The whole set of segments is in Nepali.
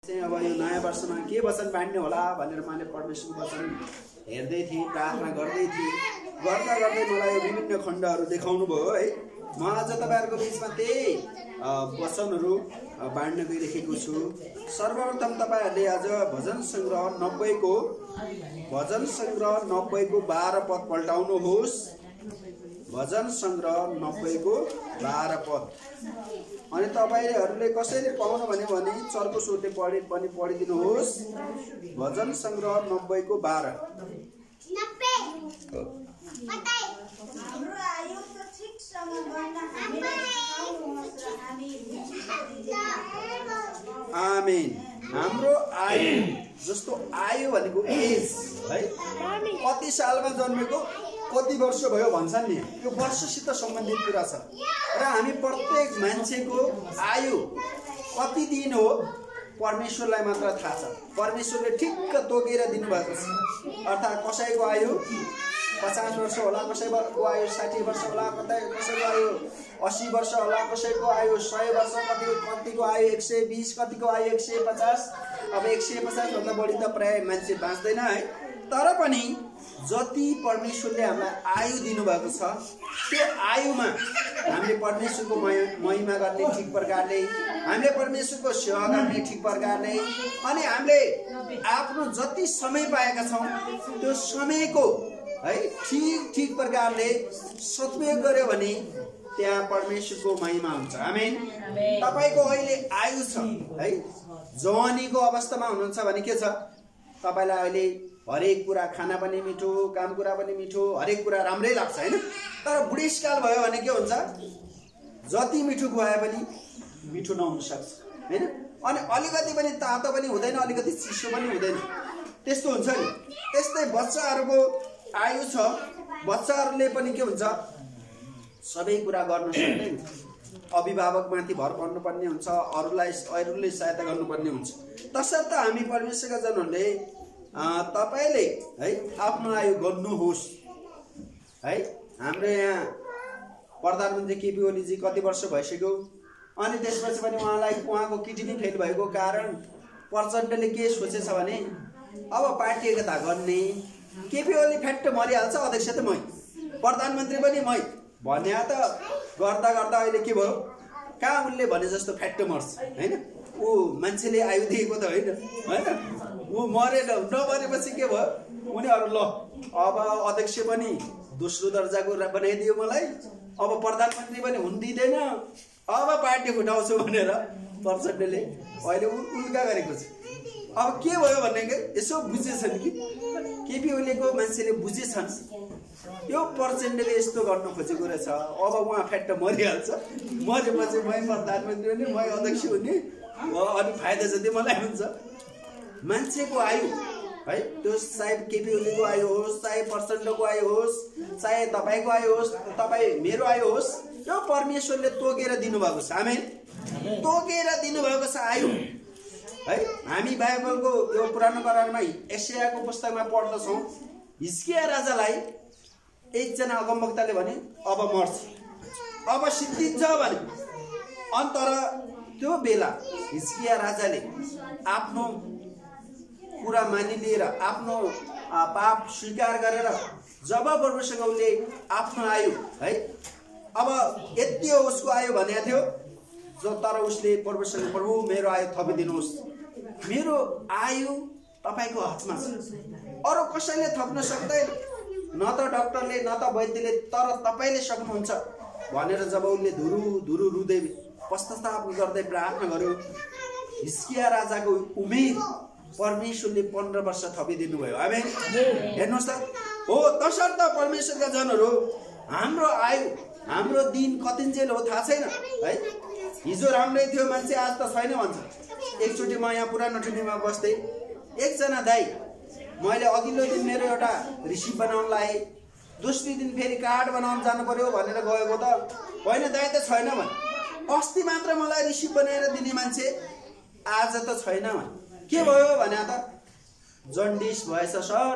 चाहिँ अब यो नयाँ वर्षमा के वचन बाँड्ने होला भनेर मैले परमेश्वरको वचन हेर्दै थिएँ, प्रार्थना गर्दै थिएँ। गर्दा गर्दै मलाई यो विभिन्न खण्डहरू देखाउनु भयो है। म आज तपाईँहरूको बिचमा त्यही वचनहरू बाँड्न गइरहेको छु। सर्वप्रथम तपाईँहरूले आज भजन सङ्ग्रह 90 को 12 पद पल्टाउनुहोस्। भजन सङ्ग्रह 90 को 12 पद। अनि तपाईहरूले कसैले पाउनु भने चर्को सोटे पनि पढिदिनुहोस्। भजन सङ्ग्रह 90 को 12। आमेन। हाम्रो आयु जस्तो आयु भनेको एज है, कति सालमा जन्मेको कति वर्ष भयो भन्छन् नि, यो वर्षसित सम्बन्धित कुरा छ। र हामी प्रत्येक मान्छेको आयु कति दिन हो परमेश्वरलाई मात्र थाहा छ। परमेश्वरले ठिक्क तोकेर दिनुभएको छ। अर्थात् कसैको आयु 50 वर्ष होला, कसैको आयु 60 वर्ष होला, कसैको आयु 80 वर्ष होला, कसैको आयु 100 वर्ष, कतिको आयु 120, कतिको आयु 150। अब 150 भन्दा बढी त प्राय मान्छे बाँच्दैन है। तर पनि जति परमेश्वरले हामीलाई आयु दिनुभएको छ त्यो आयुमा हामीले परमेश्वरको महिमा गर्ने ठिक प्रकारले, हामीले परमेश्वरको सेवा गर्ने ठिक प्रकारले, अनि हामीले आफ्नो जति समय पाएका छौँ त्यो समयको है ठीक प्रकारले सदुपयोग गर्यो भने त्यहाँ परमेश्वरको महिमा हुन्छ। आमेन। तपाईको अहिले आयु छ है, जवानीको अवस्थामा हुनुहुन्छ भने के छ, तपाईलाई अहिले हरेक कुरा खाना पनि मिठो, काम कुरा पनि मिठो, हरेक कुरा राम्रै लाग्छ हैन। तर बुढेसकाल भयो भने के हुन्छ, जति मिठो खुवाए पनि मिठो नहुन सक्छ हैन। अनि अलिकति पनि तातो पनि हुँदैन, अलिकति चिसो पनि हुँदैन, त्यस्तो हुन्छ नि। त्यस्तै बच्चाहरूको आयु छ, बच्चाहरूले पनि के हुन्छ, सबै कुरा गर्न सक्दैन। अभिभावकमाथि भर पर्नुपर्ने हुन्छ, अरूले सहायता गर्नुपर्ने हुन्छ। तसर्थ हामी परमेश्वरका जनहरूले तपाईले है आफ्नो आयु गर्नुहोस् है। हाम्रो यहाँ प्रधानमन्त्री केपी ओलीजी कति वर्ष भइसक्यो, अनि त्यसपछि पनि उहाँको किडनी फेल भएको कारण प्रचण्डले के सोचेछ भने अब पार्टी एकता गर्ने, केपी ओली फ्याक्ट मरिहाल्छ, अध्यक्ष त मै, प्रधानमन्त्री पनि मै भने त गर्दा गर्दा अहिले के भयो, कहाँ उनले भने जस्तो फ्याक्ट मर्छ हैन। ऊ मान्छेले आयु दिएको त होइन हैन, ऊ मरेन, नमरेपछि के भयो, उनीहरू ल अब अध्यक्ष पनि दोस्रो दर्जाको बनाइदियो मलाई, अब प्रधानमन्त्री पनि हुन दिँदैन, अब पार्टी फुटाउँछु भनेर प्रचण्डले अहिले उल्का गरेको छ। अब के भयो भने यसो बुझेछन् कि केपी ओलीको मान्छेले बुझेछन् यो प्रचण्डले यस्तो गर्न खोजेको रहेछ, अब उहाँ फ्याक्ट मरिहाल्छ, मरेपछि मै प्रधानमन्त्री हुने, मै अध्यक्ष हुने, अनि फाइदा जति मलाई हुन्छ। मान्छेको आयु है, त्यो चाहे केपी ओलीको आयु होस्, चाहे प्रचण्डको आयु होस्, चाहे तपाईँको आयु होस्, तपाईँ मेरो आयु होस्, यो परमेश्वरले तोकेर दिनुभएको छ। आमेन। तोकेर दिनुभएको छ आयु है। हामी बाइबलको यो पुरानो करारमा यशायाको पुस्तकमा पढ्दछौँ, हिजकिया राजालाई एकजना अगमवक्ताले भने अब मर्छ, अब सिद्धिन्छ भने। अनि तर त्यो बेला हिजकिया राजाले आफ्नो कुरा मानिलिएर, आफ्नो पाप स्वीकार गरेर जब प्रभुसँग उसले आफ्नो आयु है, अब यति हो उसको आयु भनेको थियो, जो तर उसले प्रभुसँग, प्रभु मेरो आयु थपिदिनुहोस्, मेरो आयु तपाईको हातमा छ, अरू कसैले थप्न सक्दैन, न त डाक्टरले न त वैद्यले, तर तपाईले सक्नुहुन्छ भनेर जब उसले धुरु रुँदै पश्चाताप गर्दै प्रार्थना गर्यो, हिजकिया राजाको उमेर परमेश्वरले 15 वर्ष थपिदिनु भयो। आमेन। हेर्नुहोस् त हो। तसर्थ परमेश्वरका जनहरू, हाम्रो आयु, हाम्रो दिन कतिन्जेल हो थाहा छैन है। हिजो राम्रै थियो मान्छे, आज त छैन भन्छ। एकचोटि म यहाँ पुरानो टिभीमा बस्दै एकजना दाइ, मैले अघिल्लो दिन मेरो एउटा रिसिप बनाउन लाएँ, दोस्रो दिन फेरि कार्ड बनाउन जानु पर्यो भनेर गएको त होइन दाइ त छैन भने, अस्ति मात्र मलाई रिसिप बनाएर दिने मान्छे आज त छैन भने। के भयो भने त जन्डिस भएछ सर,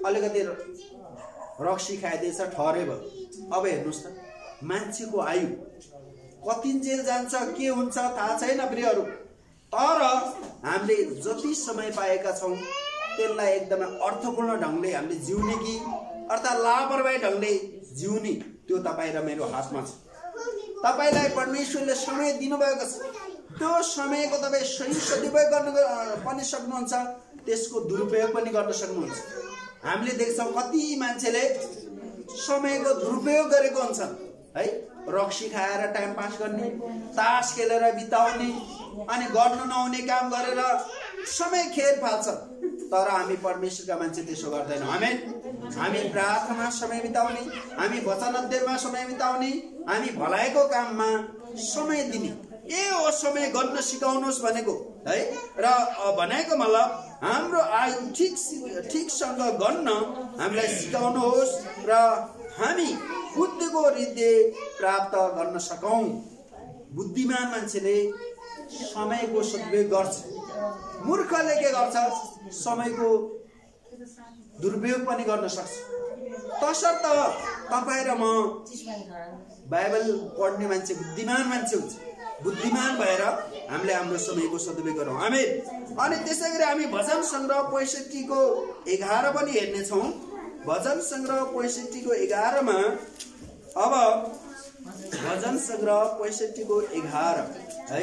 अलिकति रक्सी खाइदिएछ, ठहरे भयो। अब हेर्नुहोस् त मान्छेको आयु कतिन्जेल जान्छ, के हुन्छ थाहा छैन प्रियहरू। तर हामीले जति समय पाएका छौं त्यसलाई एकदमै अर्थपूर्ण ढंगले हामीले जिउने कि अर्थात् लापरवाही ढंगले जिउने त्यो तपाईं र मेरो हातमा छ। तपाईलाई परमेश्वरले समय दिनुभएको छ, त्यो समयको तपाईं सही सदुपयोग गर्न पनि सक्नुहुन्छ, त्यसको दुरुपयोग पनि गर्न सक्नुहुन्छ। हामीले देख्छौं कति मान्छेले समयको दुरुपयोग गरेको हुन्छन् है, रक्सी खाएर टाइम पास गर्ने, तास खेलेर बिताउने अनि गर्नु नहुने काम गरेर समय खेर फाल्छ। तर हामी परमेश्वरका मान्छे त्यसो गर्दैनौं। आमेन। हामी प्रार्थनामा समय बिताउने, हामी वचन अध्ययनमा समय बिताउने, हामी भलाइको काममा समय दिने, ए हो समय गर्न सिकाउनुहोस् भनेको है। र भनेको मतलब हाम्रो आयु ठीकसँग गर्न हामीलाई सिकाउनुहोस् र हामी बुद्धिको हृदय प्राप्त गर्न सकौं। बुद्धिमान मान्छेले समयको सदुपयोग गर्छ, मूर्खले के गर्छ समयको दुरुपयोग पनि गर्न सक्छ। तसर्थ तपाईं र म बाइबल पढ्ने मान्छे बुद्धिमान मान्छे हुन्छ, बुद्धिमान भएर हामीले हाम्रो समयको सदुपयोग गरौँ। आमेन। अनि त्यसैगरी हामी भजन संग्रह 65 को 11 पनि हेर्ने छौं। भजन संग्रह 65 को 11 मा अब भजन संग्रह 65 को 11 है,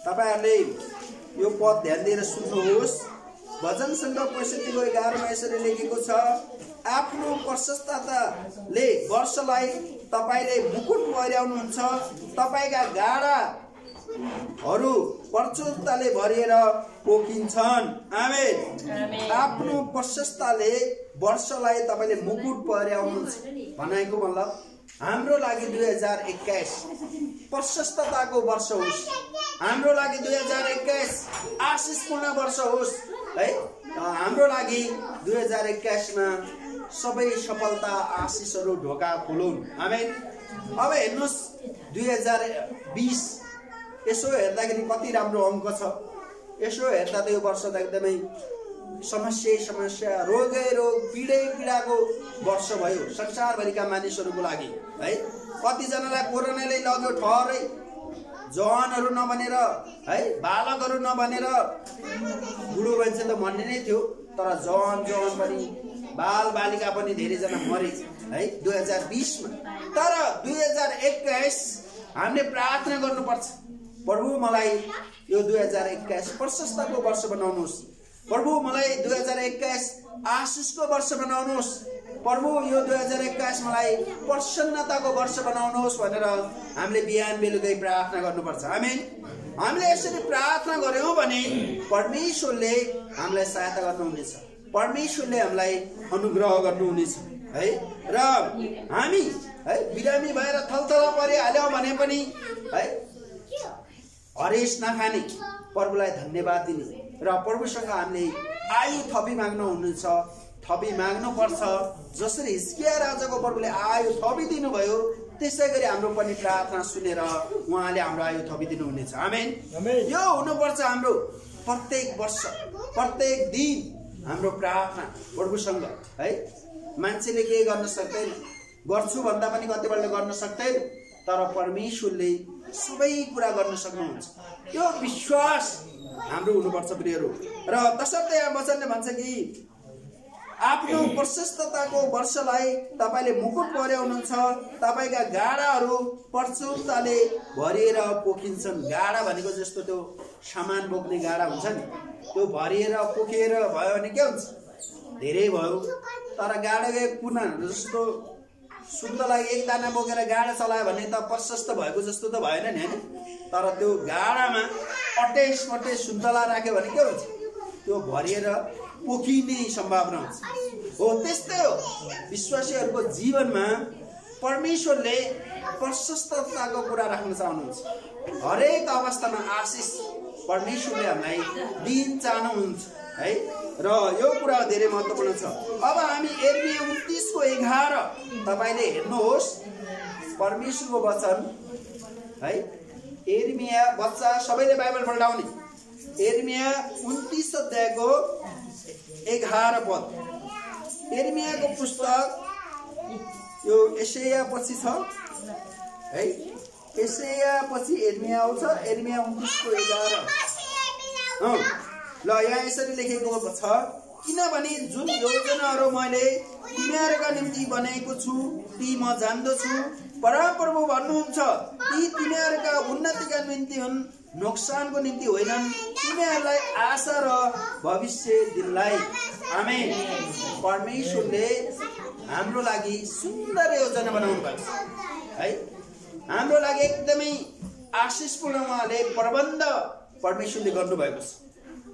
तपाईहरुले यो पद ध्यान दिएर सुन्नुहोस्। भजन संग्रह 65 को 11 मा यसरी लेखेको छ, आफ्नो प्रशस्तताले वर्षलाई तपाईले मुकुट पहिर्याउनुहुन्छ, तपाईका गाडाहरू प्रचुरताले भरिएर पोखिन्छन्। आमेन। आफ्नो प्रशस्तताले वर्षलाई तपाईले मुकुट पहिर्याउनुहुन्छ भनेको मतलब हाम्रो लागि 2021 प्रशस्तताको वर्ष होस्, हाम्रो लागि 2021 आशिषपूर्ण वर्ष होस् है। हाम्रो लागि 2021 मा सबै सफलता आशिषहरू ढोका खोलुन्। आमेन। अब हेर्नुस् 2020 यसो हेर्दाखेरि कति राम्रो अङ्क छ। यसो हेर्दा त यो वर्ष त एकदमै समस्या रोगै रोग पीडै पीडाको वर्ष भयो संसारभरिका मानिसहरूको लागि है। कतिजनालाई कोरोनाले लग्यो ठहरै, जवानहरू नबनेर है, बालकहरू नबनेर, बुढो मान्छे त मर्ने नै थियो तर जवान पनि बाल बालिका पनि धेरैजना मरे है 2020 मा। तर 2021 हामीले प्रार्थना गर्नुपर्छ, प्रभु मलाई यो 2021 प्रशस्तको वर्ष बनाउनुहोस्, प्रभु मलाई 2021 आशिषको वर्ष बनाउनुहोस्, प्रभु यो 2021 मलाई प्रसन्नताको वर्ष बनाउनुहोस् भनेर हामीले बिहान बेलुकै प्रार्थना गर्नुपर्छ। आमेन। हामीले यसरी प्रार्थना गर्यौं भने परमेश्वरले हामीलाई सहायता गर्नुहुनेछ, परमेश्वरले हामीलाई अनुग्रह गर्नुहुनेछ है। र हामी है बिरामी भएर थलथल परिहाल्यौं भने पनि है हरेस नखाने, प्रभुलाई धन्यवाद दिने र प्रभुसँग हामीले आयु थपी माग्नु हुनुहुन्छ, थपी माग्नु पर्छ। जसरी हिजकिया राजाको प्रभुले आयु थपी दिनुभयो त्यसैगरी हाम्रो पनि प्रार्थना सुनेर उहाँले हाम्रो आयु थपी दिनु हुनेछ। आमेन। यो हुनुपर्छ हाम्रो प्रत्येक वर्ष प्रत्येक दिन हाम्रो प्रार्थना प्रभुसँग है। मान्छेले के गर्न सक्दैन, गर्छु भन्दा पनि कतिपल्ट गर्न सक्दैन, तर परमेश्वरले सबै कुरा गर्न सक्नुहुन्छ। यो विश्वास हाम्रो हुनुपर्छ प्रियहरू। र तसर्थ यहाँ वचनले भन्छ कि आफ्नो प्रशस्तताको वर्षलाई तपाईले मुकुट पहिर्याउनुहुन्छ, तपाईका गाडाहरू प्रचुरताले भरिएर पोखिन्छन्। गाडा भनेको जस्तो त्यो सामान बोक्ने गाडा हुन्छ नि, त्यो भरिएर पोखेर भयो भने के हुन्छ, धेरै भयो। तर गाडाको कुना जस्तो सुन्तलाई एक दाना बोकेर गाडा चलायो भने त प्रशस्त भएको जस्तो त भएन नि हैन। तर त्यो गाडामा अटेस सुन्तला राख्यो भने के हुन्छ, त्यो भरिएर पोखिने सम्भावना हुन्छ। हो त्यस्तै हो विश्वासीहरूको जीवनमा परमेश्वरले प्रशस्तताको कुरा राख्न चाहनुहुन्छ। हरेक अवस्थामा आशिष परमेश्वरले हामीलाई दिन चाहनुहुन्छ है। र यो कुरा धेरै महत्त्वपूर्ण छ। अब हामी यिर्मिया 29 को 11 तपाईले हेर्नुहोस्, परमेश्वरको वचन है। यिर्मिया बच्चा सबैले बाइबल पढाउने, यिर्मिया 29 अध्यायको 11 पद। यिर्मियाको पुस्तक यो यशाया पछि छ है, यशाया पछि यिर्मिया आउँछ। यिर्मिया 29 को 11 ल यहाँ यसरी लेखेको छ, किनभने जुन योजनाहरू मैले तिमीहरूका निम्ति बनाएको छु ती म जान्दछु। परमप्रभु भन्नुहुन्छ, ती तिमीहरूका उन्नतिका निम्ति हुन्, नोक्सानको निम्ति होइनन्, तिमीहरूलाई आशा र भविष्य दिनलाई। आमेन। परमेश्वरले हाम्रो लागि सुन्दर योजना बनाउनु भएको छ है। हाम्रो लागि एकदमै आशिषपूर्ण उहाँले प्रबन्ध परमेश्वरले गर्नुभएको छ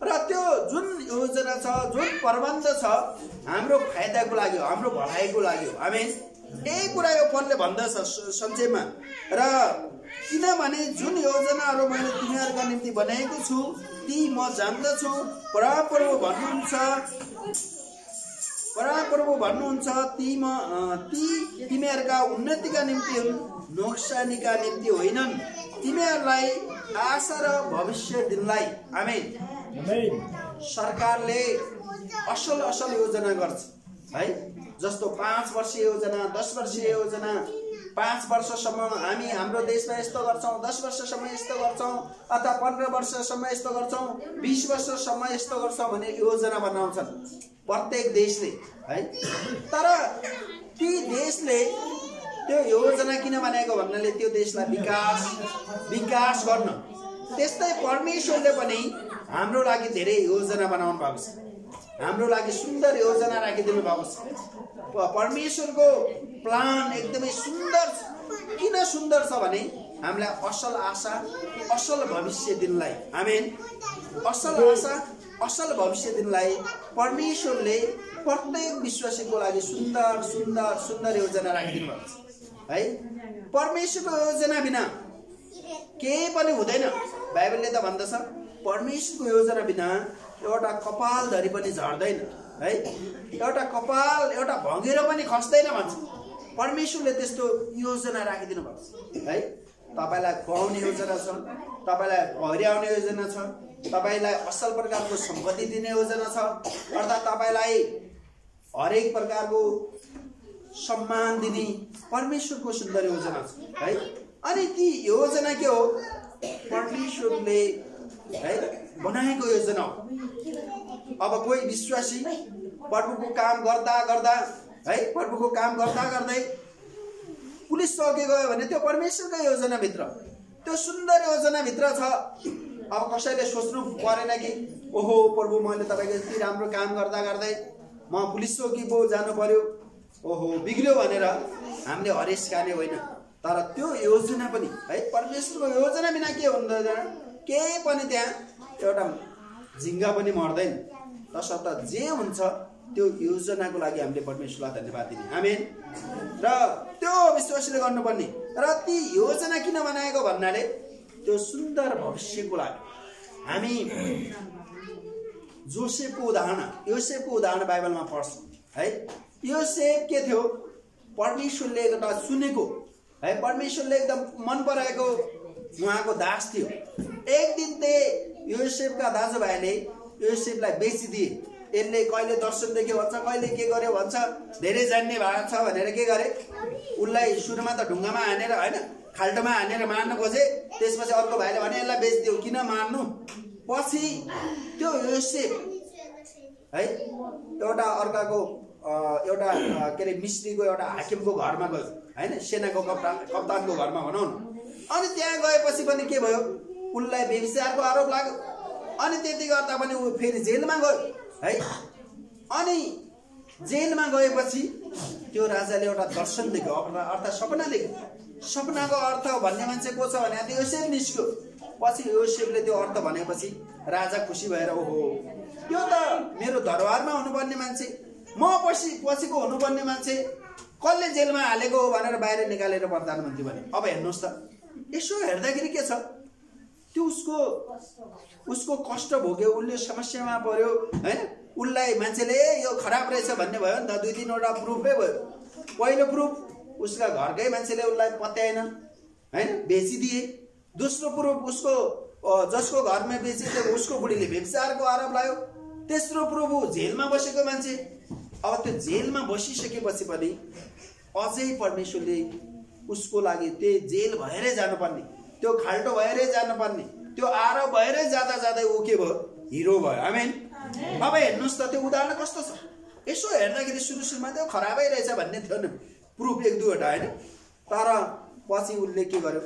र त्यो जुन योजना छ, जुन प्रबन्ध छ, हाम्रो फाइदाको लागि हो, हाम्रो भलाइको लागि हो। आमेन। यही कुरा यो पदले भन्दछ संक्षेपमा। र किनभने जुन योजनाहरू मैले तिमीहरूका निम्ति बनाएको छु ती म जान्दछु। परमप्रभु भन्नुहुन्छ, ती तिमीहरूका उन्नतिका निम्ति हुन्, नोक्सानीका निम्ति होइनन्, तिमीहरूलाई आशा र भविष्य दिनलाई। आमेन। सरकारले असल असल योजना गर्छ है, जस्तो 5 वर्षीय योजना, 10 वर्षीय योजना, 5 वर्षसम्म हामी हाम्रो देशमा यस्तो गर्छौं, 10 वर्षसम्म यस्तो गर्छौं, अथवा 15 वर्षसम्म यस्तो गर्छौं, 20 वर्षसम्म यस्तो गर्छौं भने योजना बनाउँछन् प्रत्येक देशले है। तर ती देशले त्यो योजना किन बनाएको भन्नाले त्यो देशलाई विकास गर्न। त्यस्तै परमेश्वरले पनि हाम्रो लागि धेरै योजना बनाउनु भएको छ, हाम्रो लागि सुन्दर योजना राखिदिनु भएको छ। परमेश्वरको प्लान एकदमै सुन्दर छ। किन सुन्दर छ भने हामीलाई असल आशा, असल भविष्य दिनलाई। आमेन। असल आशा, असल भविष्य दिनलाई परमेश्वरले प्रत्येक विश्वासीको लागि सुन्दर सुन्दर सुन्दर योजना राखिदिनु भएको छ है। परमेश्वरको योजना बिना केही पनि हुँदैन। बाइबलले त भन्दछ, परमेश्वरको योजना बिना एउटा कपालधरी पनि झर्दैन है, एउटा भँगेरो पनि खस्दैन भन्छ। परमेश्वरले त्यस्तो योजना राखिदिनु भएको छ है। तपाईलाई खुवाउने योजना छ, तपाईलाई हरियाउने योजना छ, तपाईलाई असल प्रकारको सम्पत्ति दिने योजना छ, अर्थात् तपाईलाई हरेक प्रकारको सम्मान दिने परमेश्वरको सुन्दर योजना छ है। अनि ती योजना के हो? परमेश्वरले है बनाएको योजना हो। अब कोही विश्वासी प्रभुको काम गर्दा गर्दा है, प्रभुको काम गर्दा गर्दै पुलिस चौकी गयो भने त्यो परमेश्वरको योजना भित्र, त्यो सुन्दर योजना भित्र छ। अब कसैले सोच्नु परेन कि ओहो प्रभु मैले तपाईको यति राम्रो काम गर्दा गर्दै म पुलिस चौकी पो जानु पर्यो, ओहो बिग्रियो भनेर हामीले हरेस खाने होइन। तर त्यो योजना पनि है, परमेश्वरको योजना बिना के हुँदैन, केही पनि त्यहाँ एउटा झिङ्गा पनि मर्दैन। तसर्थ जे हुन्छ त्यो योजनाको लागि हामीले परमेश्वरलाई धन्यवाद दिने। आमेन। र त्यो विश्वासले गर्नुपर्ने। र ती योजना किन बनाएको भन्नाले त्यो सुन्दर भविष्यको लागि। हामी योसेफको उदाहरण बाइबलमा पढ्छौँ है। योसेफ के थियो? परमेश्वरले एउटा चुनेको है, परमेश्वरले एकदम मन पराएको उहाँको दास थियो। एक दिन त्यही योसेफका दाजुभाइले योसेफलाई बेचिदिए। यसले कहिले दर्शन देख्यो भन्छ, कहिले के गर्यो भन्छ, धेरै जान्ने भएको छ भनेर के गरे, उसलाई सुरुमा त ढुङ्गामा हानेर होइन, खाल्टोमा हानेर मार्न खोजे। त्यसपछि अर्को भाइले भने यसलाई बेचिदियो, किन मार्नु? पछि त्यो योसेफ है एउटा अर्काको एउटा के अरे मिस्त्रीको एउटा हाकिमको घरमा गयो होइन, सेनाको कप्तानको घरमा भनौँ न। अनि त्यहाँ गएपछि पनि के भयो, उसलाई व्यभिचारको आरोप लाग्यो। अनि त्यति गर्दा पनि ऊ फेरि जेलमा गयो है। अनि जेलमा गएपछि त्यो राजाले एउटा दर्शन देख्यो, अर्थात् सपना देख्यो। सपनाको अर्थ भन्ने मान्छे को छ भने त्यो योसेफ निस्क्यो। पछि योसेफले त्यो अर्थ भनेपछि राजा खुसी भएर ओहो त्यो त मेरो दरबारमा हुनुपर्ने मान्छे, म पछिको हुनुपर्ने मान्छे, कसले जेलमा हालेको हो भनेर बाहिर निकालेर प्रधानमन्त्री भने। अब हेर्नुहोस् त, यसो हेर्दाखेरि के छ, त्यो उसको कष्ट भोग्यो, उसले समस्यामा पर्यो होइन। उसलाई मान्छेले यो खराब रहेछ भन्ने भयो नि त, 2-3वटा प्रुफै भयो। पहिलो प्रुफ उसका घरकै मान्छेले उसलाई पत्याएन होइन, बेचिदिए। दोस्रो प्रुफ उसको जसको घरमा बेचिदियो उसको बुढीले व्यभिचारको आरोप लाग्यो। तेस्रो प्रुफ जेलमा बसेको मान्छे। अब त्यो जेलमा बसिसकेपछि पनि अझै परमेश्वरले उसको लागि त्यो जेल भएरै जानुपर्ने, त्यो खाल्टो भएरै जानुपर्ने, त्यो आरो भएरै जाँदा जाँदै ऊ के भयो, हिरो भयो। आमेन। अब हेर्नुहोस् त त्यो उदाहरण कस्तो छ, यसो हेर्दाखेरि सुरुमा त्यो खराबै रहेछ भन्ने थियो नि, प्रुफ एक दुईवटा होइन। तर पछि उसले के गर्यो,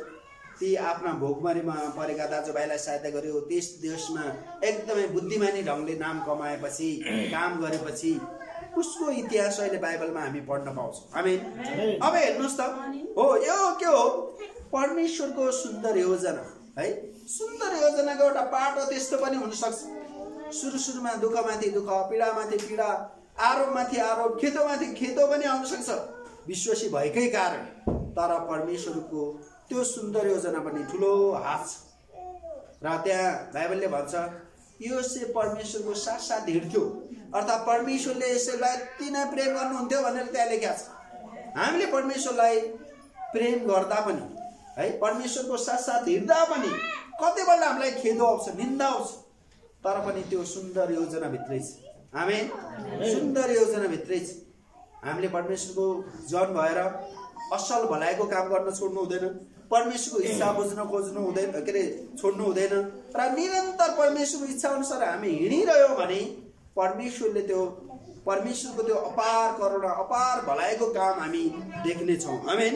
ती आफ्ना भोकमरीमा परेका दाजुभाइलाई सहायता गर्यो। त्यस देशमा एकदमै बुद्धिमानी ढङ्गले नाम कमाएपछि, काम गरेपछि उसको इतिहास अहिले बाइबलमा हामी पढ्न पाउँछौँ। आमेन। अब हेर्नुहोस् त, हो यो के हो, परमेश्वरको सुन्दर योजना है। सुन्दर योजनाको एउटा पाटो त्यस्तो पनि हुनसक्छ। सुरुमा दुःखमाथि दुःख, पीडामाथि पीडा, आरोपमाथि आरोप, खेतोमाथि खेतो पनि आउन सक्छ विश्वासी भएकै कारण। तर परमेश्वरको त्यो सुन्दर योजना पनि ठुलो हात छ। र त्यहाँ बाइबलले भन्छ यो से परमेश्वरको साथ हिँड्थ्यो, अर्थात् परमेश्वरले यसैलाई यति नै प्रेम गर्नुहुन्थ्यो भनेर त्यहाँ लेखेको छ। हामीले परमेश्वरलाई प्रेम गर्दा पनि है, परमेश्वरको साथ हिँड्दा पनि कतिपल्ट हामीलाई खेदो आउँछ, निन्दा आउँछ, तर पनि त्यो सुन्दर योजना भित्रै छ। आमेन। सुन्दर योजना भित्रै छ। हामीले परमेश्वरको जन भएर असल भलाइको काम गर्न छोड्नु हुँदैन, परमेश्वरको इच्छा बुझ्न खोज्नु हुँदैन, के अरे छोड्नु हुँदैन। र निरन्तर परमेश्वरको इच्छा अनुसार हामी हिँडिरह्यौँ भने परमेश्वरले त्यो परमेश्वरको त्यो अपार करुणा, अपार भलाइको काम हामी देख्नेछौँ। आमेन।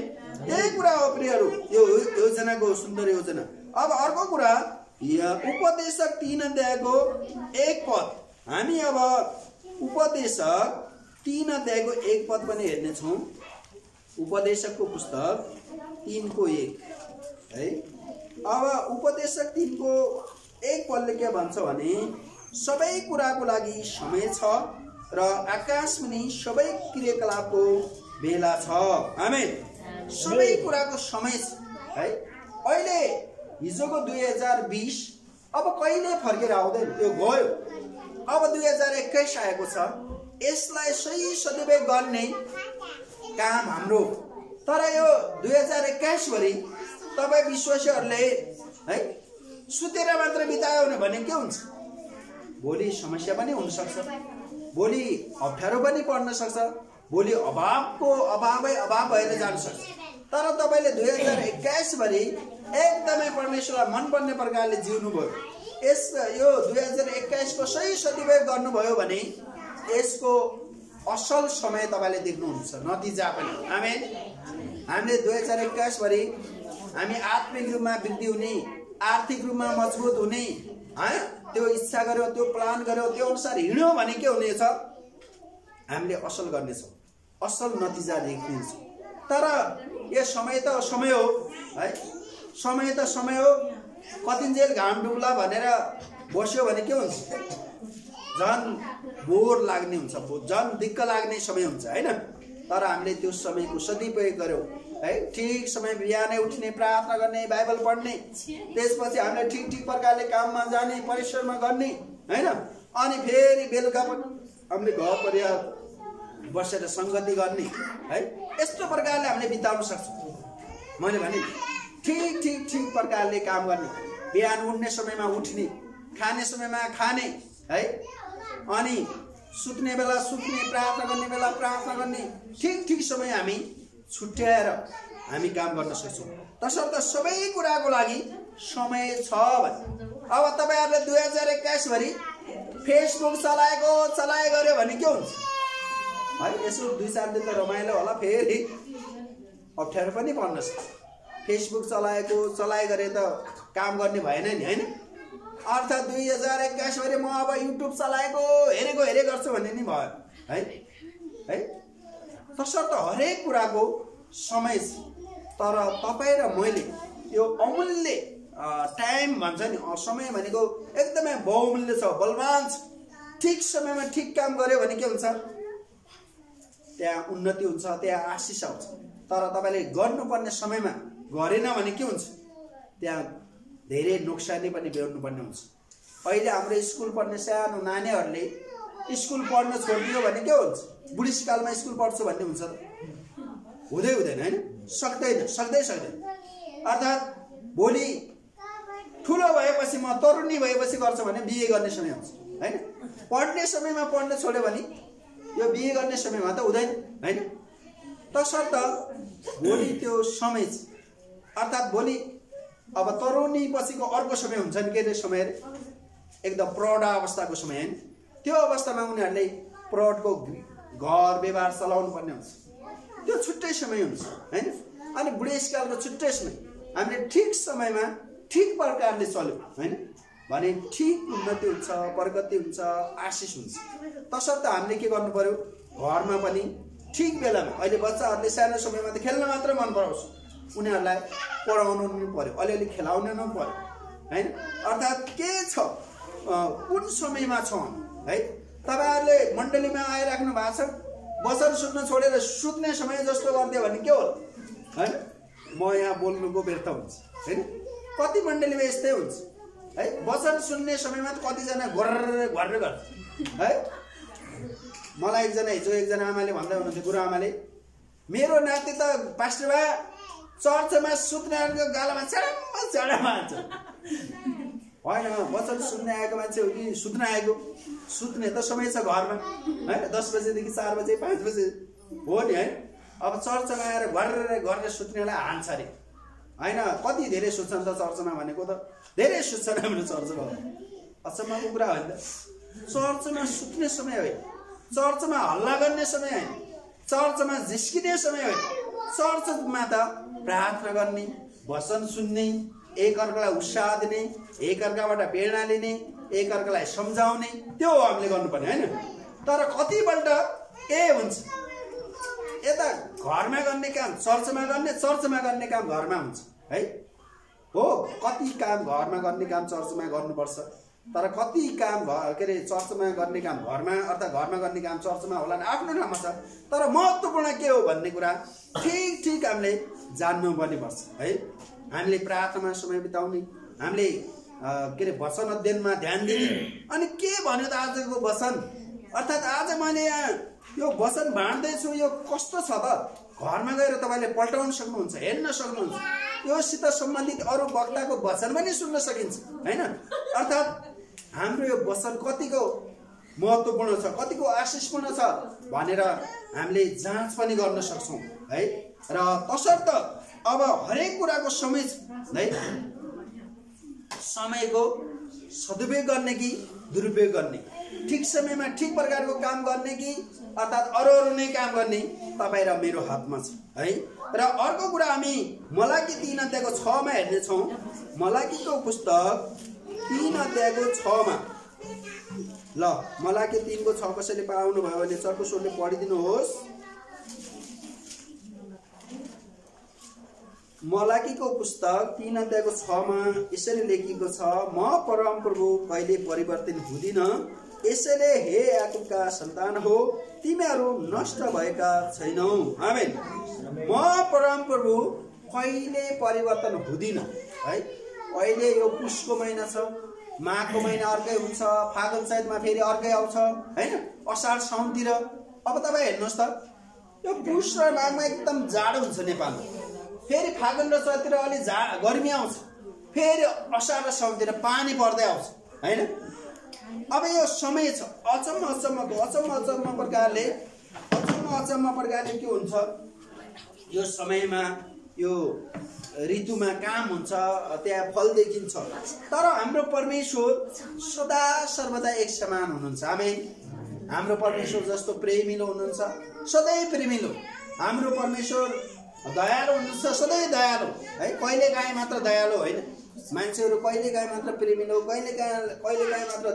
यही कुरा हो प्रियहरू, यो योजनाको सुन्दर योजना। अब अर्को कुरा, उपदेशक 3 अध्यायको 1 पद, हामी अब उपदेशक 3 अध्यायको 1 पद पनि हेर्नेछौँ। उपदेशकको पुस्तक 3को 1 है। अब उपदेशक 3को 1 पदले के भन्छ भने, सबै कुराको लागि समय छ र आकाशमुनि सबै क्रियाकलापको बेला छ। आमेन। सबै कुराको समय छ है। अहिले हिजोको 2020 अब कहिले फर्केर आउँदैन, त्यो गयो। अब 2021 आएको छ। यसलाई सही सदुपयोग गर्ने काम हाम्रो। तर यो 2021 भरि तपाईँ विश्वासीहरूले है सुतेर मात्र बितायो भने के हुन्छ, भोलि समस्या पनि हुन सक्छ, भोलि अप्ठ्यारो पनि पर्न सक्छ, भोलि अभावै अभाव भएर जान सक्छ। तर तपाईँले 2021 भरि एकदमै परमेश्वरलाई मनपर्ने प्रकारले जिउनु भयो, यो 2021 को सही सदुपयोग गर्नुभयो भने यसको असल समय तपाईँले देख्नुहुन्छ, नतिजा पनि। आमेन। हामीले 2021 भरि हामी आत्मिक रूपमा वृद्धि हुने, आर्थिक रूपमा मजबुत हुने है, त्यो इच्छा गर्यो, त्यो प्लान गर्यो, त्यो अनुसार हिँड्यो भने के हुनेछ, हामीले असल गर्नेछौँ, असल नतिजा देख्नेछौँ। तर यो समय त समय हो है, समय त समय हो। कतिन्जेल घाम डुब्ला भनेर बस्यो भने के हुन्छ, झन् बोर लाग्ने हुन्छ, झन् दिक्क लाग्ने समय हुन्छ होइन। तर हामीले त्यो समयको सदुपयोग गर्यौँ है, ठिक समय बिहानै उठ्ने, प्रार्थना गर्ने, बाइबल पढ्ने, त्यसपछि हामीले ठिक प्रकारले काममा जाने, परिश्रममा गर्ने होइन। अनि फेरि बेलुका हामीले घर परिवार बसेर सङ्गति गर्ने है, यस्तो प्रकारले हामीले बिताउन सक्छौँ। मैले भने ठिक प्रकारले काम गर्ने, बिहान उठ्ने समयमा उठ्ने, खाने समयमा खाने है, अनि सुत्ने बेला सुत्ने, प्रार्थना गर्ने बेला प्रार्थना गर्ने, ठिक समय हामी छुट्याएर हामी काम गर्न सक्छौँ। तसर्थ सबै कुराको लागि समय छ भने। अब तपाईँहरूले 2021 भरि फेसबुक चलाए गर्यो भने के हुन्छ है, यसो 2-4 दिन त रमाइलो होला, फेरि अप्ठ्यारो पनि पर्न सक्छ। फेसबुक चलाए गरे त काम गर्ने भएन नि होइन। अर्थात् 2021 भरि म अब युट्युब हेरे गर्छु भन्ने नि भयो है। तसर्थ हरेक कुराको समय छ। तर तपाईँ र मैले यो अमूल्य टाइम भन्छ नि, समय भनेको एकदमै बहुमूल्य छ, बलवान छ। ठिक समयमा ठिक काम गर्यो भने के हुन्छ, त्यहाँ उन्नति हुन्छ, त्यहाँ आशिष आउँछ। तर तपाईँले गर्नुपर्ने समयमा गरेन भने के हुन्छ, त्यहाँ धेरै नोक्सानी पनि बेहोर्नु पर्ने हुन्छ। अहिले हाम्रो स्कुल पढ्ने सानो नानीहरूले स्कुल पढ्न छोडिदियो भने के हुन्छ, बुढिसकालमा स्कुल पढ्छु भन्ने हुन्छ त, हुँदैन होइन, सक्दैन। अर्थात् भोलि ठुलो भएपछि, म तरुणी भएपछि गर्छु भने बिहे गर्ने समय हुन्छ होइन। पढ्ने समयमा पढ्न छोड्यो भने यो बिहे गर्ने समयमा त हुँदैन होइन। तसर्थ भोलि त्यो समय छ। अर्थात् भोलि अब तरुणी पछिको अर्को समय हुन्छ नि, के अरे समय एकदम प्रौढ अवस्थाको समय हैन। त्यो अवस्थामा उनीहरूले प्रौढको घर व्यवहार चलाउनु पर्ने हुन्छ, त्यो छुट्टै समय हुन्छ हैन। अनि बुढेसकालको छुट्टै समय, हामीले ठिक समयमा ठिक प्रकारले चल्यो हैन भने ठिक उन्नति हुन्छ, प्रगति हुन्छ, आशिष हुन्छ। तसर्थ हामीले के गर्नु पर्यो, घरमा पनि ठिक बेलामा। अहिले बच्चाहरूले सानो समयमा त खेल्न मात्र मन पराउँछ, उनीहरूलाई पढाउनु पनि पर्यो, अलिअलि खेलाउनु पनि पर्यो हैन। अर्थात् के छ, कुन समयमा छौँ है। तपाईँहरूले मण्डलीमा आइराख्नु भएको छ, वचन सुन्न छोडेर सुत्ने समय जस्तो गरिदियो भने के हो हैन, म यहाँ बोल्नुको व्यर्थ हुन्छ हैन। कति मण्डलीमा यस्तै हुन्छ है। वचन सुन्ने समयमा त कतिजना घर्र घर्र गर्छ है। मलाई एकजना आमाले भन्दै हुनुहुन्थ्यो, गुरु आमाले, मेरो नाति त पास्टर बा चर्चमा सुत्नेहरूको गालामा चढामा हान्छ। होइन, वचन सुन्ने आएको मान्छे हो कि सुत्न आएको? सुत्ने त समय छ घरमा होइन, 10 बजेदेखि 4 बजे 5 बजे हो नि है। अब चर्चमा आएर घर्रे घर्रे सुत्नेलाई हान्छ अरे होइन। कति धेरै सुत्छन् त चर्चमा भनेको, त धेरै सुत्छन् हाम्रो चर्चमा। अचम्मको कुरा होइन त, चर्चमा सुत्ने समय होइन, चर्चमा हल्ला गर्ने समय होइन, चर्चमा झिस्किने समय होइन। चर्चमा त प्रार्थना गर्ने, वचन सुन्ने, एकअर्कालाई उत्साह दिने, एकअर्काबाट प्रेरणा लिने, एकअर्कालाई सम्झाउने, त्यो हो हामीले गर्नुपर्ने होइन। तर कतिपल्ट के हुन्छ, यता घरमा गर्ने काम चर्चमा गर्ने, चर्चमा गर्ने काम घरमा हुन्छ है। हो, कति काम घरमा गर्ने काम चर्चमा गर्नुपर्छ, तर कति काम के अरे चर्चमा गर्ने काम घरमा, अर्थात् घरमा गर्ने काम चर्चमा होला नि, आफ्नो ठाउँमा छ। तर महत्त्वपूर्ण के हो भन्ने कुरा ठिक हामीले जान्नुपर्ने पर्छ है। हामीले प्रार्थनामा समय बिताउने, हामीले के अरे वचन अध्ययनमा ध्यान दिने। अनि के भन्यो त आजको वचन, अर्थात् आज मैले यहाँ यो वचन बाँड्दैछु, यो कस्तो छ त, घरमा गएर तपाईँले पल्टाउन सक्नुहुन्छ, हेर्न सक्नुहुन्छ। योसित सम्बन्धित अरू वक्ताको वचन पनि सुन्न सकिन्छ होइन। अर्थात् हाम्रो यो वचन कतिको महत्त्वपूर्ण छ, कतिको आशिषपूर्ण छ भनेर हामीले जाँच पनि गर्न सक्छौँ है। र तसर्थ अब हरेक कुराको समय है, समयको सदुपयोग गर्ने कि दुरुपयोग गर्ने, ठिक समयमा ठिक प्रकारको काम गर्ने कि अर्थात् अरू नै काम गर्ने तपाईँ र मेरो हातमा छ है। र अर्को कुरा हामी मलाकी 3 अध्यायको 6 मा हेर्नेछौँ। मलाकीको पुस्तक 3 अध्यायको 6 मा, ल मलाकी 3 को 6 कसैले पाउनु भयो भने चर्को स्वरले पढिदिनुहोस्। मलाकीको पुस्तक 3 अध्यायको 6 मा यसरी लेखिएको छ, म परमप्रभु कहिले परिवर्तन हुँदिन, यसैले हे याकुबका सन्तान हो, तिमीहरू नष्ट भएका छैनौ। आमेन। म परमप्रभु कहिले परिवर्तन हुँदिन है। अहिले यो पुसको महिना छ, माघको महिना अर्कै हुन्छ, फागुन चैतमा फेरि अर्कै आउँछ हैन, असार साउनतिर। अब तपाईँ हेर्नुहोस् त, यो पुस र माघमा एकदम जाडो हुन्छ नेपालमा, फेरि फागुन र चैततिर अलि गर्मी आउँछ, फेरि असार र साउनतिर पानी पर्दै आउँछ हैन। अब यो समय छ, अचम्म प्रकारले के हुन्छ, यो समयमा यो ऋतुमा काम हुन्छ, त्यहाँ फल देखिन्छ। तर हाम्रो परमेश्वर सदा सर्वदा एक समान हुनुहुन्छ। आमेन। हाम्रो परमेश्वर जस्तो प्रेमिलो हुनुहुन्छ, सधैँ प्रेमिलो। हाम्रो परमेश्वर दयालु हुनुहुन्छ, सधैँ दयालु है। कहिले काहीँ मात्र दयालु होइन, मान्छेहरू कहिले काहीँ मात्र प्रेमिलो, कहिले काहीँ मात्र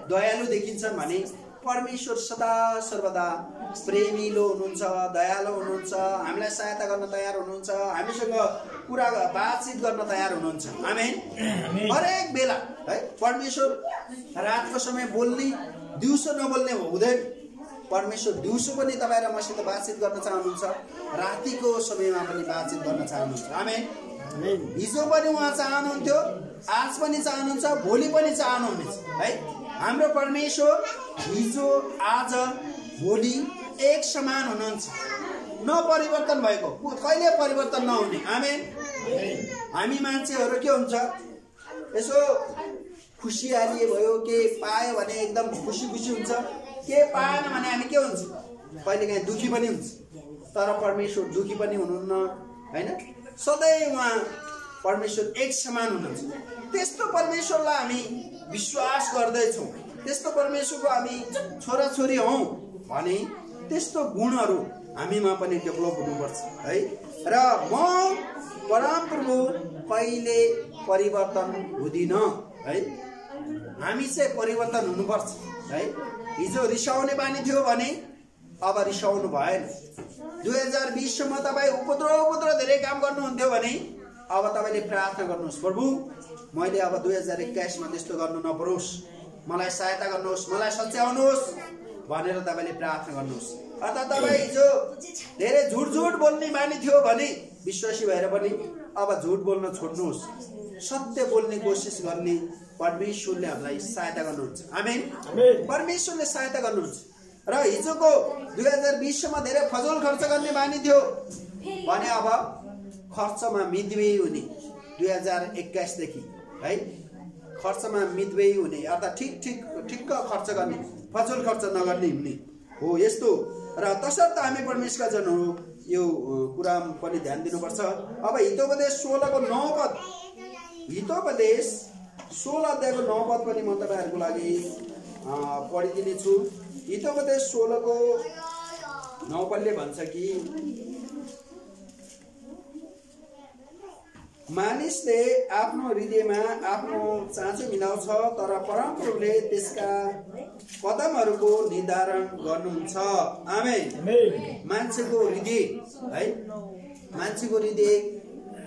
दयालु देखिन्छन् भने परमेश्वर सदा सर्वदा प्रेमिलो हुनुहुन्छ, दयालु हुनुहुन्छ, हामीलाई सहायता गर्न तयार हुनुहुन्छ, हामीसँग कुरा बातचित गर्न तयार हुनुहुन्छ। आमेन। हरेक बेला है परमेश्वर रातको समय बोल्ने, दिउँसो नबोल्ने हुँदैन। परमेश्वर दिउँसो पनि तपाईँ र मसित बातचित गर्न चाहनुहुन्छ, रातिको समयमा पनि बातचित गर्न चाहनुहुन्छ। आमेन। हिजो पनि उहाँ चाहनुहुन्थ्यो, आज पनि चाहनुहुन्छ, भोलि पनि चाहनुहुनेछ है। हाम्रो परमेश्वर हिजो, आज, भोलि एक समान हुनुहुन्छ, नपरिवर्तन भएको, कहिले परिवर्तन नहुने। आमेन। हामी मान्छेहरू के हुन्छ, यसो खुसियाली भयो, के पायो भने एकदम खुसी हुन्छ, के पाएन भने हामी के हुन्छ, कहिले काहीँ दुखी पनि हुन्छ। तर परमेश्वर दुखी पनि हुनुहुन्न हैन, सधैँ उहाँ परमेश्वर एक समान हुनुहुन्छ। त्यस्तो परमेश्वरलाई हामी विश्वास गर्दैछौँ, त्यस्तो परमेश्वरको हामी छोराछोरी हौँ भने त्यस्तो गुणहरू हामीमा पनि डेभलप हुनुपर्छ है। र म परमप्रभु कहिले परिवर्तन हुँदिन है। हामी चाहिँ परिवर्तन हुनुपर्छ है। हिजो रिसाउने बानी थियो भने अब रिसाउनु भएन। 2020 सम्म तपाईँ उपद्रो धेरै काम गर्नुहुन्थ्यो भने अब तपाईँले प्रार्थना गर्नुहोस्, प्रभु मैले अब 2021 मा त्यस्तो गर्नु नपरोस्, मलाई सहायता गर्नुहोस्, मलाई सच्याउनुहोस् भनेर तपाईँले प्रार्थना गर्नुहोस्। अर्थात् तपाईँ हिजो धेरै झुट बोल्ने बानी थियो भने विश्वासी भएर पनि अब झुट बोल्न छोड्नुहोस्, सत्य बोल्ने कोसिस गर्ने परमेश्वरले हामीलाई सहायता गर्नुहुन्छ। आमेन। परमेश्वरले सहायता गर्नुहुन्छ। र हिजोको 2020 सम्म धेरै फजुल खर्च गर्ने बानी थियो भने अब खर्चमा मितव्ययी हुने 2021 देखि है। खर्चमा मितव्ययी हुने अर्थात् ठिक्क खर्च गर्ने, फजुल खर्च नगर्ने हुने हो यस्तो। र तसर्थ हामी परमेश्वरका जनहरू यो कुरा पनि ध्यान दिनुपर्छ। अब हितोपदेश 16 को 9 पद, हितोपदेश 16 अध्यायको 9 पद पनि म तपाईहरुको लागि पढिदिने छु। हितोपदेश 16 को 9 पदले भन्छ कि मानिसले आफ्नो हृदयमा आफ्नो चाँचो मिलाउँछ, तर परमप्रभुले त्यसका कदमहरूको निर्धारण गर्नुहुन्छ। आमेन। मान्छेको हृदय है, मान्छेको हृदय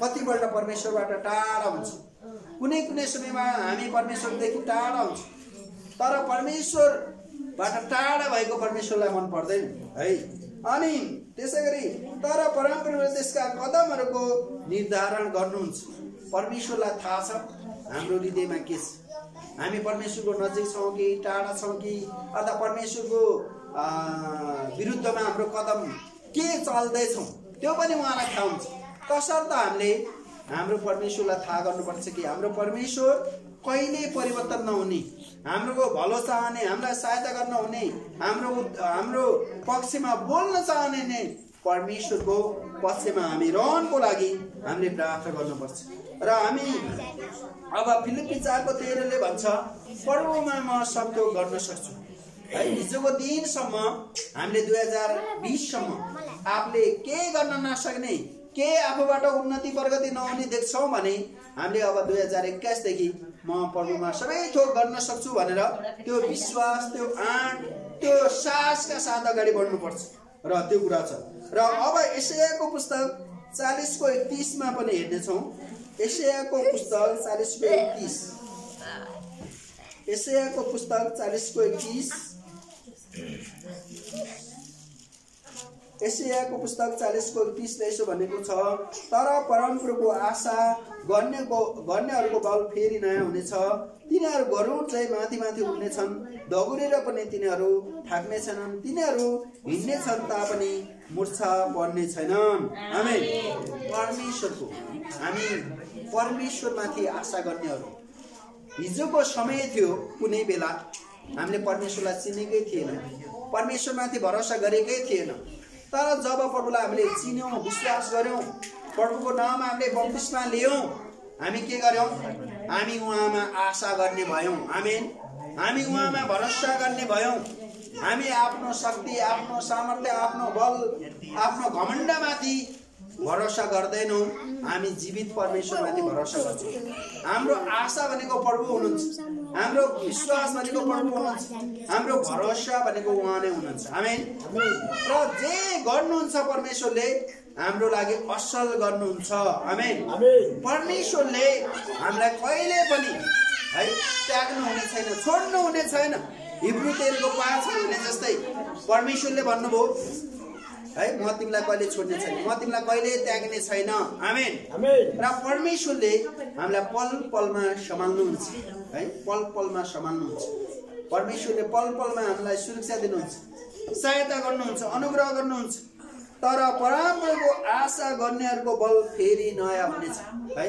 कतिपल्ट परमेश्वरबाट टाढा हुन्छ। कुनै कुनै समयमा हामी परमेश्वरदेखि टाढा हुन्छ, तर परमेश्वरबाट टाढा भएको परमेश्वरलाई मन पर्दैन है। अनि त्यसैगरी तर परमप्रभुले त्यसका कदमहरूको निर्धारण गर्नुहुन्छ। परमेश्वरलाई थाहा छ हाम्रो हृदयमा के छ, हामी परमेश्वरको नजिक छौँ कि टाढा छौँ कि, अथवा परमेश्वरको विरुद्धमा हाम्रो कदम के चल्दैछौँ त्यो पनि उहाँलाई थाहा हुन्छ। तसर्थ हामीले हाम्रो परमेश्वरलाई थाहा गर्नुपर्छ कि हाम्रो परमेश्वर कहिले परिवर्तन नहुने, हाम्रो भलो चाहने, हामीलाई सहायता गर्न हुने, हाम्रो पक्षमा बोल्न चाहने नै परमेश्वरको पक्षमा हामी रहनको लागि हामीले प्रार्थना गर्नुपर्छ। र हामी अब फिलिप्पी 4:13 ले भन्छ प्रभुमा म सब थोक गर्न सक्छु है। हिजोको दिनसम्म हामीले 2020 सम्म आफूले के गर्न नसक्ने, के आफूबाट उन्नति प्रगति नहुने देख्छौँ भने हामीले अब 2021 देखि म प्रभुमा सबै थोक गर्न सक्छु भनेर त्यो विश्वास, त्यो आँट, त्यो साहसका साथ अगाडि बढ्नुपर्छ। र त्यो कुरा छ। र अब यशायाको पुस्तक 40 को 31 मा पनि हेर्नेछौँ। यशायाको पुस्तक 40 को 31, यशायाको पुस्तक 40 को 31, यशायाको पुस्तक 40 को 31 ले यसो भनेको छ, तर परमप्रभुको आशा गर्नेहरूको बल फेरि नयाँ हुनेछ, तिनीहरू गरुड चाहिँ माथि माथि उड्नेछन्, दगुरेर पनि तिनीहरू थाक्ने छैनन्, तिनीहरू हिँड्नेछन् तापनि मूर्छा पर्ने छैनन्। आमेन। परमेश्वरको हामी परमेश्वरमाथि आशा गर्नेहरू। हिजोको समय थियो कुनै बेला हामीले परमेश्वरलाई चिनेकै थिएन, परमेश्वरमाथि भरोसा गरेकै थिएन, तर जब प्रभुलाई हामीले चिन्यौँ, विश्वास गर्यौँ, प्रभुको नाममा हामीले बप्तिस्मा लियौँ, हामी के गर्यौँ? हामी उहाँमा आशा गर्ने भयौँ। आमेन। हामी उहाँमा भरोसा गर्ने भयौँ। हामी आफ्नो शक्ति, आफ्नो सामर्थ्य, आफ्नो बल, आफ्नो घमण्डमाथि भरोसा गर्दैनौँ, हामी जीवित परमेश्वरमाथि भरोसा गर्छौँ। हाम्रो आशा भनेको प्रभु हुनुहुन्छ, हाम्रो विश्वास भनेको प्रभु हुनुहुन्छ, हाम्रो भरोसा भनेको उहाँ नै हुनुहुन्छ। आमेन। र जे गर्नुहुन्छ परमेश्वरले हाम्रो लागि असल गर्नुहुन्छ। आमेन। परमेश्वरले हामीलाई कहिले पनि है त्याग्नु हुने छैन, छोड्नु हुने छैन। हिब्रू 13:5 हुने जस्तै परमेश्वरले भन्नुभयो है, म तिमीलाई कहिले छोड्ने छैन, म तिमीलाई कहिले त्याग्ने छैन। आमेन। र परमेश्वरले हामीलाई पल पलमा सम्हाल्नुहुन्छ है, पल पलमा सम्हाल्नुहुन्छ। परमेश्वरले पल पलमा हामीलाई सुरक्षा दिनुहुन्छ, सहायता गर्नुहुन्छ, अनुग्रह गर्नुहुन्छ। तर परमप्रभुको आशा गर्नेहरूको बल फेरि नयाँ हुनेछ है।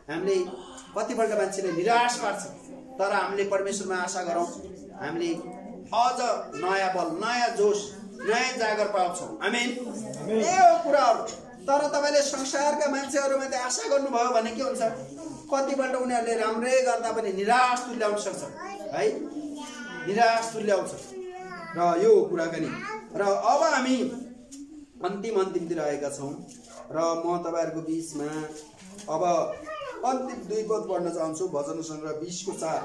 हामीले कतिपल्ट मान्छेले निराश पार्छ, तर हामीले परमेश्वरमा आशा गरौँ, हामीले अझ नयाँ बल, नयाँ जोश, नयाँ जागर पाउँछौँ। आमेन। यो कुराहरू तर तपाईले संसारका मान्छेहरुमाथि आशा गर्नुभयो भने के हुन्छ? कतिपल्ट उनीहरुले राम्रै गर्दा पनि निराश तुल्याउन सक्छ है, निराश तुल्याउँछ। र यो कुराकानी र अब हामी अन्तिमतिर आएका छौं र म तपाईहरुको बीचमा अब अन्तिम 2 पद पढ्न चाहन्छु। भजन संग्रह 20 को 4।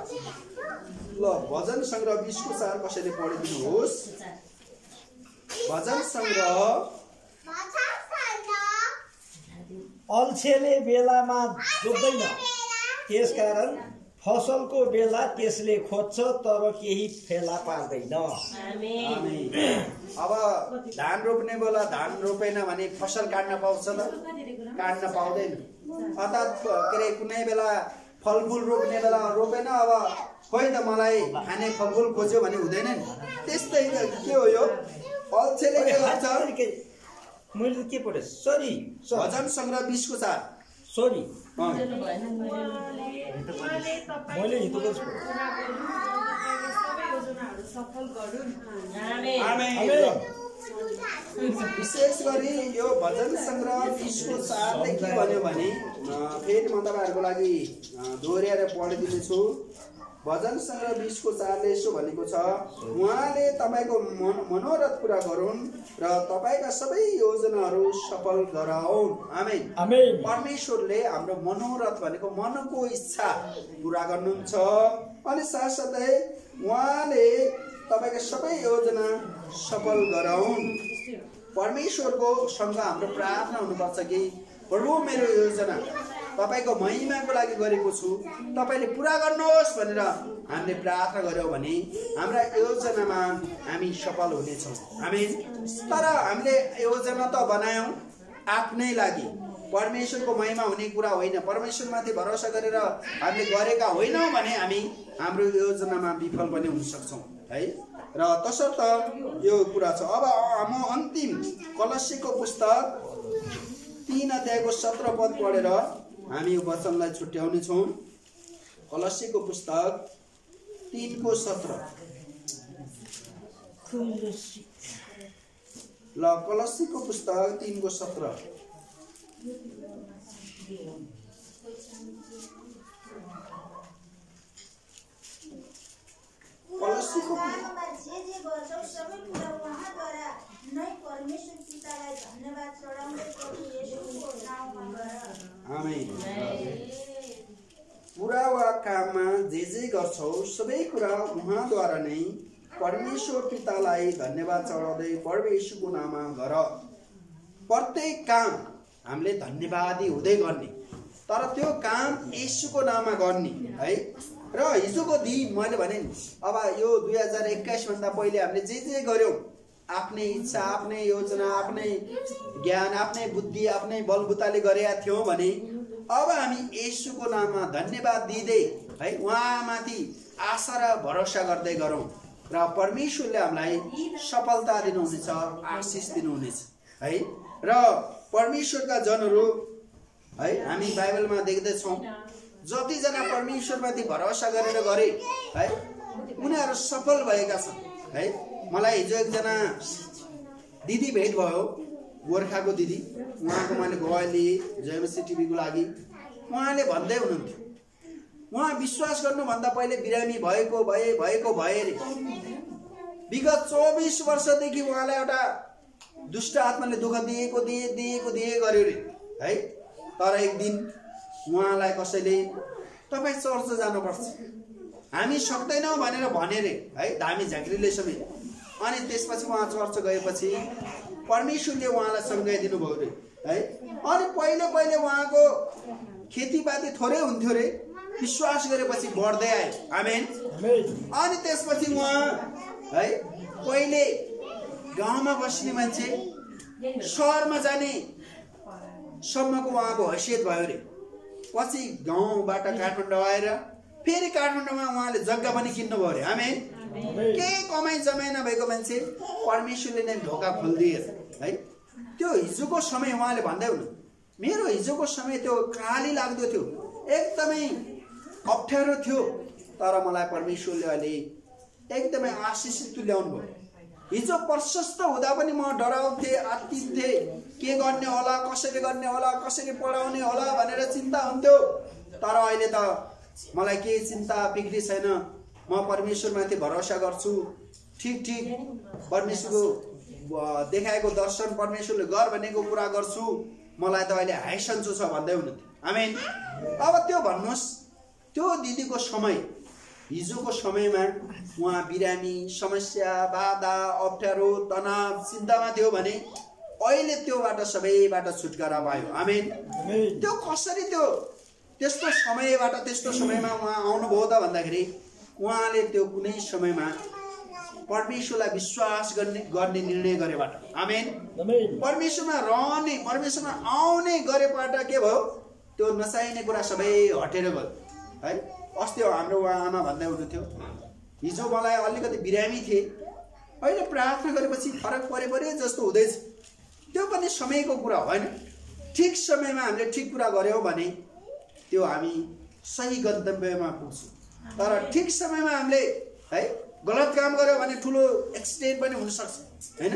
ल भजन संग्रह 20 को 4 कसैले पढिदिनुहोस्। भजन संग्रह अल्छेले बेलामा डुब्दैन, त्यसकारण फसलको बेला त्यसले खोज्छ तर केही फेला पार्दैन। आमेन। अब धान रोप्ने बेला धान रोपेन भने फसल काट्न पाउँछ त? काट्न पाउँदैन। अर्थात् के रे कुनै बेला फलफुल रोप्ने बेला रोपेन, अब खोइ त मलाई खाने फलफुल खोज्यो भने हुँदैन नि। त्यस्तै के हो यो? अल्छेले के गर्छ? मैले के पढे? सरी भजन संग्रह 20 को 4। सरी मैले विशेष गरी यो भजन संग्रह 20 को 4 ले के भन्यो भने फेरि म तपाईहरुको लागि दोहोर्याएर पढिदिन्छु। भजन संग्रह 20 को 4 ले यसो भनेको छ, उहाँले तपाईको मनोरथ पूरा गरून् र तपाईका सबै योजनाहरू सफल गराउन्। आमेन। आमेन। परमेश्वरले हाम्रो मनोरथ भनेको मनको इच्छा पूरा गर्नुहुन्छ अनि साथसाथै उहाँले तपाईका सबै योजना सफल गराउन्। परमेश्वरको सँग हाम्रो प्रार्थना हुनुपर्छ कि प्रभु मेरो योजना तपाईको महिमाको लागि गरेको छु, तपाईले पूरा गर्नुहोस् भनेर हामीले प्रार्थना गर्यौं भने हाम्रा योजनामा हामी सफल हुनेछौं। आमेन। तर हामीले योजना त बनायौं आफ्नै लागि, परमेश्वरको महिमा हुने कुरा होइन। परमेश्वरमाथि भरोसा गरेर हामीले गरेका होइनौं भने हामी हाम्रो योजनामा विफल पनि हुन सक्छौं है। र तसर्थ यो कुरा छ। अब म अन्तिम कलस्सीको पुस्तक 3 अध्यायको 17 पद पढेर हामी यो वचनलाई छुट्याउने छौं। कलस्सीको पुस्तक 3 को 17। ल कलस्सीको पुस्तक 3 को 17। कलस्सीको आमेन। पूरा वा काममा जे गर्छौ सबै कुरा उहाँद्वारा नै परमेश्वर पितालाई धन्यवाद चढाउँदै प्रभु येशूको नाममा गर। प्रत्येक काम हामीले धन्यवादी हुँदै गर्ने, तर त्यो काम येशूको नाममा गर्ने है। र हिजोको दिन मैले भने अब यो 2021 भन्दा पहिले हामीले जे गर्यौं आफ्नै इच्छा, आफ्नै योजना, आफ्नै ज्ञान, आफ्नै बुद्धि, आफ्नै बलबुताले गरेका थियौं भने अब हामी येशूको नाममा धन्यवाद दिँदै है उहाँमाथि आशा र भरोसा गर्दै गरौं र परमेश्वरले हामीलाई सफलता दिनुहुनेछ, आशिष दिनुहुनेछ है। र परमेश्वरका जनहरू है हामी बाइबलमा देख्दै छौं जति जना परमेश्वरमाथि भरोसा गरेर गरे है उनीहरू सफल भएका छन् है। मलाई हिजो एकजना दिदी भेट भयो, गोर्खाको दिदी। उहाँको मैले गवाई लिएँ जेएमसी टिभीको लागि। उहाँले भन्दै हुनुहुन्थ्यो उहाँ विश्वास गर्नुभन्दा पहिले बिरामी भएको भए रे। विगत 24 वर्षदेखि उहाँलाई एउटा दुष्ट आत्माले दुःख दिएको गर्यो रे है। तर एक दिन उहाँलाई कसैले तपाई चर्च जानुपर्छ, हामी सक्दैनौं भनेर भने रे है, धामी झाँक्रीले समेत। अनि त्यसपछि उहाँ चर्च गएपछि परमेश्वरले उहाँलाई संज्ञा दिनुभयो रे है। अनि पहिले उहाँको खेतीपाती थोरै हुन्थ्यो रे, विश्वास गरेपछि बढ्दै आयो। आमेन। अनि त्यसपछि उहाँ है पहिले गाउँमा बस्ने मान्छे शहरमा जाने सम्मको उहाँको हैसियत भयो रे। पछि गाउँबाट काठमाडौँ आएर फेरि काठमाडौँमा उहाँले जग्गा पनि किन्नुभयो रे। आमेन। केही कमाई जमाई नभएको मान्छे परमेश्वरले नै ढोका खोलिदिए है। त्यो हिजोको समय उहाँले भन्दै हुनु, मेरो हिजोको समय त्यो काली लाग्दो थियो, एकदमै अप्ठ्यारो थियो, तर मलाई परमेश्वरले अहिले एकदमै आशिषित तुल्याउनु भयो। हिजो प्रशस्त हुँदा पनि म डराउँथे, आत्तिन्थे, के गर्ने होला, कसरी गर्ने होला, कसरी पढाउने होला भनेर चिन्ता हुन्थ्यो। तर अहिले त मलाई केही चिन्ता फिक्री छैन। म परमेश्वरमाथि भरोसा गर्छु। ठीक परमेश्वरको देखाएको दर्शन, परमेश्वरले गर भनेको कुरा गर्छु। मलाई त अहिले हाई सन्चो छ भन्दै हुनुहुन्थ्यो। आमेन। अब त्यो भन्नुहोस्, त्यो दिदीको समय, हिजोको समयमा उहाँ बिरामी, समस्या, बाधा, अप्ठ्यारो, तनाव, चिन्तामा थियो भने अहिले त्योबाट सबैबाट छुटकारा पायो। आमेन। त्यो कसरी त्यो त्यस्तो समयबाट त्यस्तो समयमा उहाँ आउनुभयो त भन्दाखेरि उहाँले त्यो कुनै समयमा परमेश्वरलाई विश्वास गर्ने निर्णय गरेबाट। आमेन। परमेश्वरमा रहने, परमेश्वरमा आउने गरेबाट के भयो, त्यो नचाहिने कुरा सबै हटेर गयो है। अस्ति हाम्रो उहाँ आमा भन्दै हुनुहुन्थ्यो, हिजो मलाई अलिकति बिरामी थिए, अहिले प्रार्थना गरेपछि फरक परे जस्तो हुँदैछ। त्यो पनि समयको कुरा होइन। ठिक समयमा हामीले ठिक कुरा गर्यौँ भने त्यो हामी सही गन्तव्यमा पुग्छौँ। तर ठिक समयमा हामीले है गलत काम गर्यो भने ठुलो एक्सिडेन्ट पनि हुनसक्छ होइन।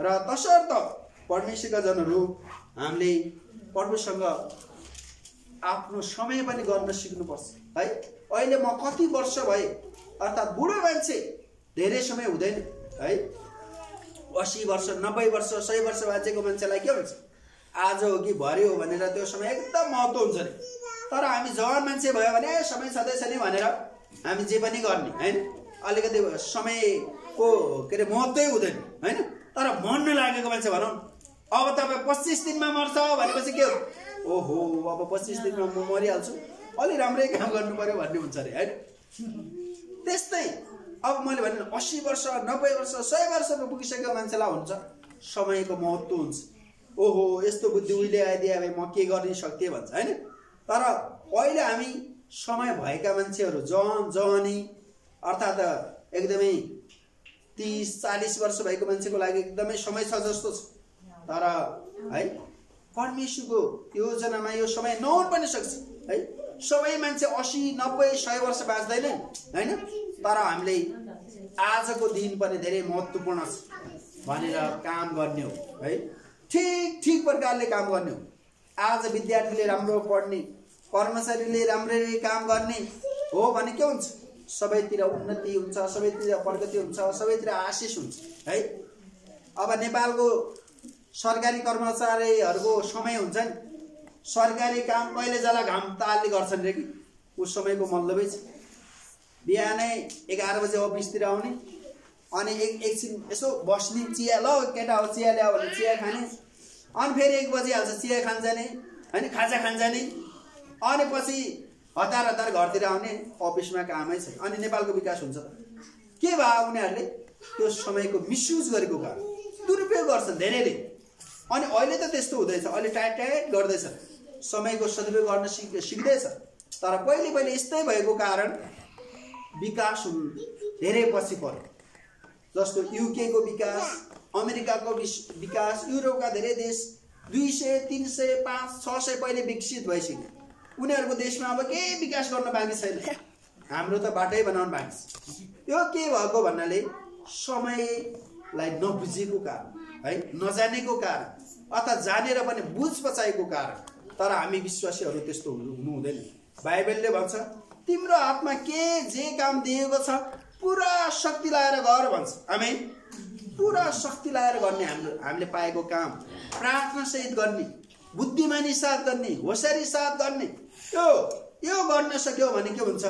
र तसर्थ परमेश्वरका जनहरू हामीले प्रभुसँग आफ्नो समय पनि गर्न सिक्नुपर्छ है। अहिले म कति वर्ष भए, अर्थात् बुढो मान्छे धेरै समय हुँदैन है। 80 वर्ष, 90 वर्ष, 100 वर्ष बाँचेको मान्छेलाई के हुन्छ, आज हो कि भरे हो भनेर त्यो समय एकदम महत्त्व हुन्छ नि। तर हामी जवान मान्छे भयो भने समय छँदैछ नि भनेर हामी जे पनि गर्ने होइन। अलिकति समयको के अरे महत्त्वै हुँदैन होइन। तर मन नलागेको मान्छे भनौँ, अब तपाईँ 25 दिनमा मर्छ भनेपछि के हो, ओहो अब 25 दिनमा म मरिहाल्छु, अलि राम्रै काम गर्नु पर्यो भन्ने हुन्छ अरे होइन। त्यस्तै अब मैले भने 80 वर्ष, 90 वर्ष, 100 वर्षमा पुगिसकेको मान्छेलाई हुन्छ समयको महत्त्व हुन्छ। ओहो यस्तो बुद्धि उहिले आइदिए भए म के गर्न सक्थेँ भन्छ होइन। तर अहिले हामी समय भएका मान्छेहरू, जवानी अर्थात् एकदमै 30-40 वर्ष भएको मान्छेको लागि एकदमै समय छ जस्तो छ। तर है परमेश्वरको योजनामा यो समय नहुन पनि सक्छ है। सबै मान्छे 80, 90, 100 वर्ष बाँच्दैन होइन। तर हामीले आजको दिन पनि धेरै महत्त्वपूर्ण छ भनेर काम गर्ने हो है। ठीक प्रकारले काम गर्ने हो। आज विद्यार्थीले राम्रो पढ्ने, कर्मचारीले राम्ररी काम गर्ने हो भने के हुन्छ, सबैतिर उन्नति हुन्छ, सबैतिर प्रगति हुन्छ, सबैतिर आशिष हुन्छ है। अब नेपालको सरकारी कर्मचारीहरूको समय हुन्छ नि, सरकारी काम कहिले जला घाम तालले गर्छन् रे कि उस समयको मतलबै छ। बिहानै 11 बजे अफिसतिर आउने, अनि एकछिन यसो बस्ने, चिया ल केटा हो चिया ल्याऊ भने चिया खाने, अनि फेरि 1 बजी हाल्छ चिया खान जाने होइन, खाजा खान जाने, अनि पछि हतार घरतिर आउने, अफिसमा कामै छैन। अनि नेपालको विकास हुन्छ के भयो, उनीहरूले त्यो समयको मिसयुज गरेको कारण, दुरुपयोग गर्छन् धेरैले। अनि अहिले त त्यस्तो हुँदैछ, अहिले टाइट गर्दैछ, समयको सदुपयोग गर्न सिक्दैछ। तर पहिले यस्तै भएको कारण विकास धेरै पछि पर्यो। जस्तो युके को विकास, अमेरिकाको विकास, युरोपका धेरै देश 200, 300, 500, 600 पहिले विकसित भइसक्यो। उनीहरूको देशमा अब केही विकास गर्न बाँकी छैन, हाम्रो त बाटै बनाउन बाँकी छ। यो के भएको भन्नाले समयलाई नबुझेको कारण है, नजानेको कारण, अथवा जानेर पनि बुझ पचाएको कारण। तर हामी विश्वासीहरू त्यस्तो हुनु हुँदैन। बाइबलले भन्छ तिम्रो हातमा जे काम दिएको छ पुरा शक्ति लगाएर गर भन्छ। आमेन। पुरा शक्ति लगाएर गर्ने हामीले पाएको काम, प्रार्थना सहित गर्ने, बुद्धिमानी साथ गर्ने, होसियारी साथ गर्ने, यो गर्न सक्यो भने के हुन्छ,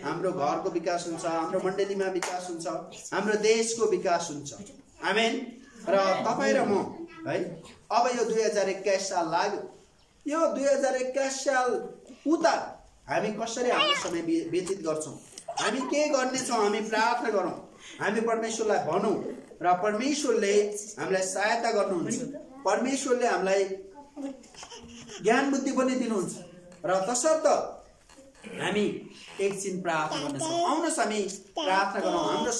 हाम्रो घरको विकास हुन्छ, हाम्रो मण्डलीमा विकास हुन्छ, हाम्रो देशको विकास हुन्छ। आमेन। र तपाईँ र म है अब यो 2021 साल लाग्यो। यो 2021 साल उता हामी कसरी हाम्रो समय व्यतीत गर्छौँ, हामी के गर्नेछौँ, हामी प्रार्थना गरौँ, हामी परमेश्वरलाई भनौँ र परमेश्वरले हामीलाई सहायता गर्नुहुन्छ। परमेश्वरले हामीलाई ज्ञान बुद्धि पनि दिनुहुन्छ। र तसर्थ हामी एकछिन प्रार्थना गर्नेछौँ। आउनुहोस् हामी प्रार्थना गरौँ। हाम्रो